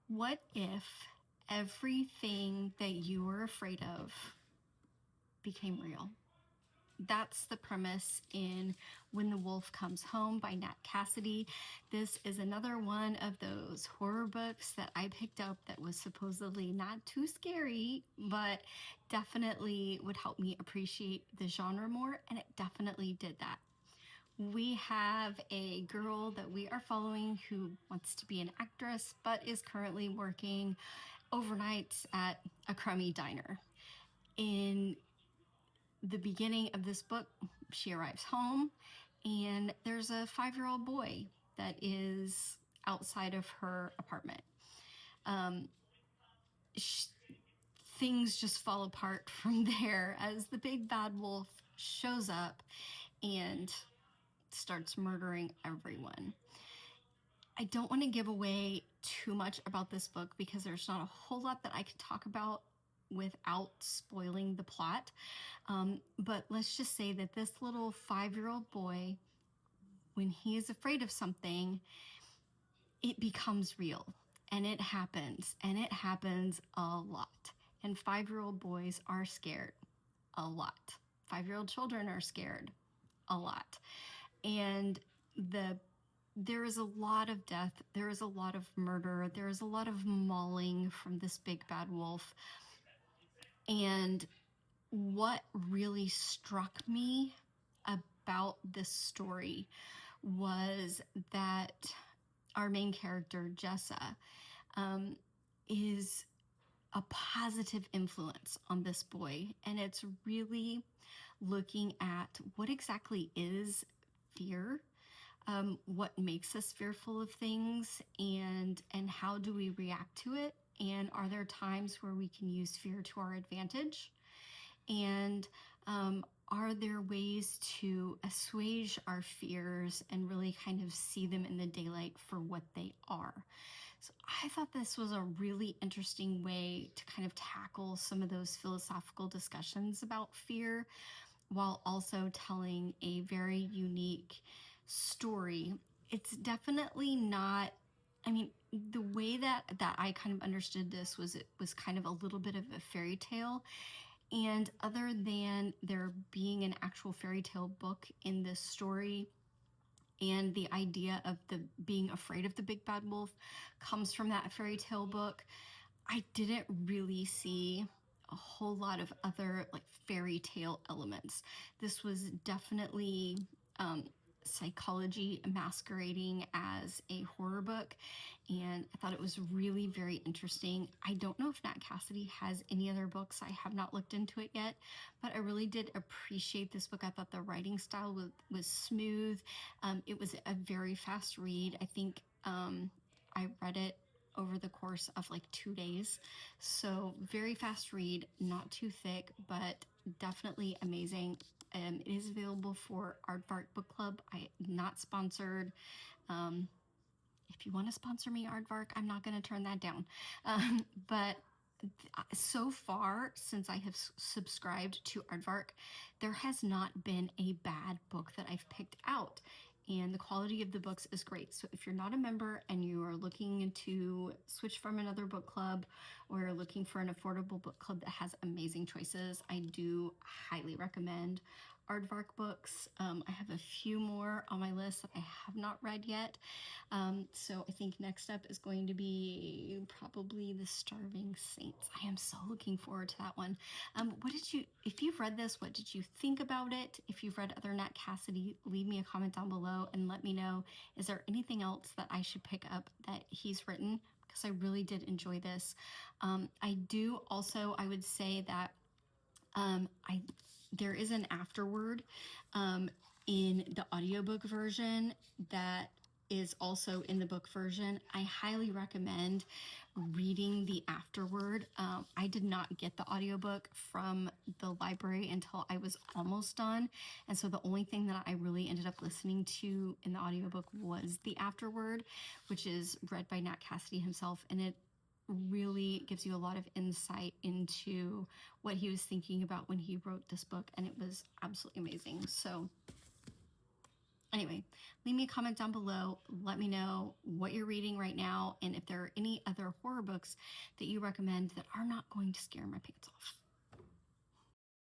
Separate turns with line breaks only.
What if everything that you were afraid of became real? That's the premise in When the Wolf Comes Home by Nat Cassidy. This is another one of those horror books that I picked up that was supposedly not too scary, but definitely would help me appreciate the genre more, and it definitely did that. We have a girl that we are following who wants to be an actress but is currently working overnights at a crummy diner. In the beginning of this book, she arrives home and there's a 5-year-old boy that is outside of her apartment. Um, Things just fall apart from there as the big bad wolf shows up and starts murdering everyone. I don't want to give away too much about this book because there's not a whole lot that I can talk about without spoiling the plot. But let's just say that this little 5-year-old boy, when he is afraid of something, it becomes real. And it happens a lot. And 5-year-old boys are scared a lot. 5-year-old children are scared a lot. And there is a lot of death, there is a lot of murder, there is a lot of mauling from this big bad wolf. And what really struck me about this story was that our main character, Jessa, is a positive influence on this boy. And it's really looking at what exactly is fear, what makes us fearful of things, and how do we react to it, and are there times where we can use fear to our advantage, and are there ways to assuage our fears and really kind of see them in the daylight for what they are. So I thought this was a really interesting way to kind of tackle some of those philosophical discussions about fear while also telling a very unique story. It's definitely not, I mean, the way that I kind of understood this was it was kind of a little bit of a fairy tale. And other than there being an actual fairy tale book in this story, and the idea of the being afraid of the big bad wolf comes from that fairy tale book, I didn't really see a whole lot of other like fairy tale elements. This was definitely psychology masquerading as a horror book, and I thought it was really very interesting. I don't know if Nat Cassidy has any other books. I have not looked into it yet, but I really did appreciate this book. I thought the writing style was smooth. It was a very fast read. I think I read it over the course of like 2 days. So very fast read, not too thick, but definitely amazing. It is available for Aardvark Book Club. I am not sponsored. If you want to sponsor me, Aardvark, I'm not going to turn that down. But so far, since I have subscribed to Aardvark, there has not been a bad book that I've picked out. And the quality of the books is great. So if you're not a member and you are looking to switch from another book club, or you're looking for an affordable book club that has amazing choices, I do highly recommend Aardvark books. I have a few more on my list that I have not read yet. So I think next up is going to be probably The Starving Saints. I am so looking forward to that one. If you've read this, what did you think about it? If you've read other Nat Cassidy, leave me a comment down below and let me know, is there anything else that I should pick up that he's written? Because I really did enjoy this. I would say that there is an afterword in the audiobook version that is also in the book version. I highly recommend reading the afterword. I did not get the audiobook from the library until I was almost done. And so the only thing that I really ended up listening to in the audiobook was the afterword, which is read by Nat Cassidy himself. And it really gives you a lot of insight into what he was thinking about when he wrote this book, and it was absolutely amazing. So Anyway, leave me a comment down below. Let me know what you're reading right now and if there are any other horror books that you recommend that are not going to scare my pants off.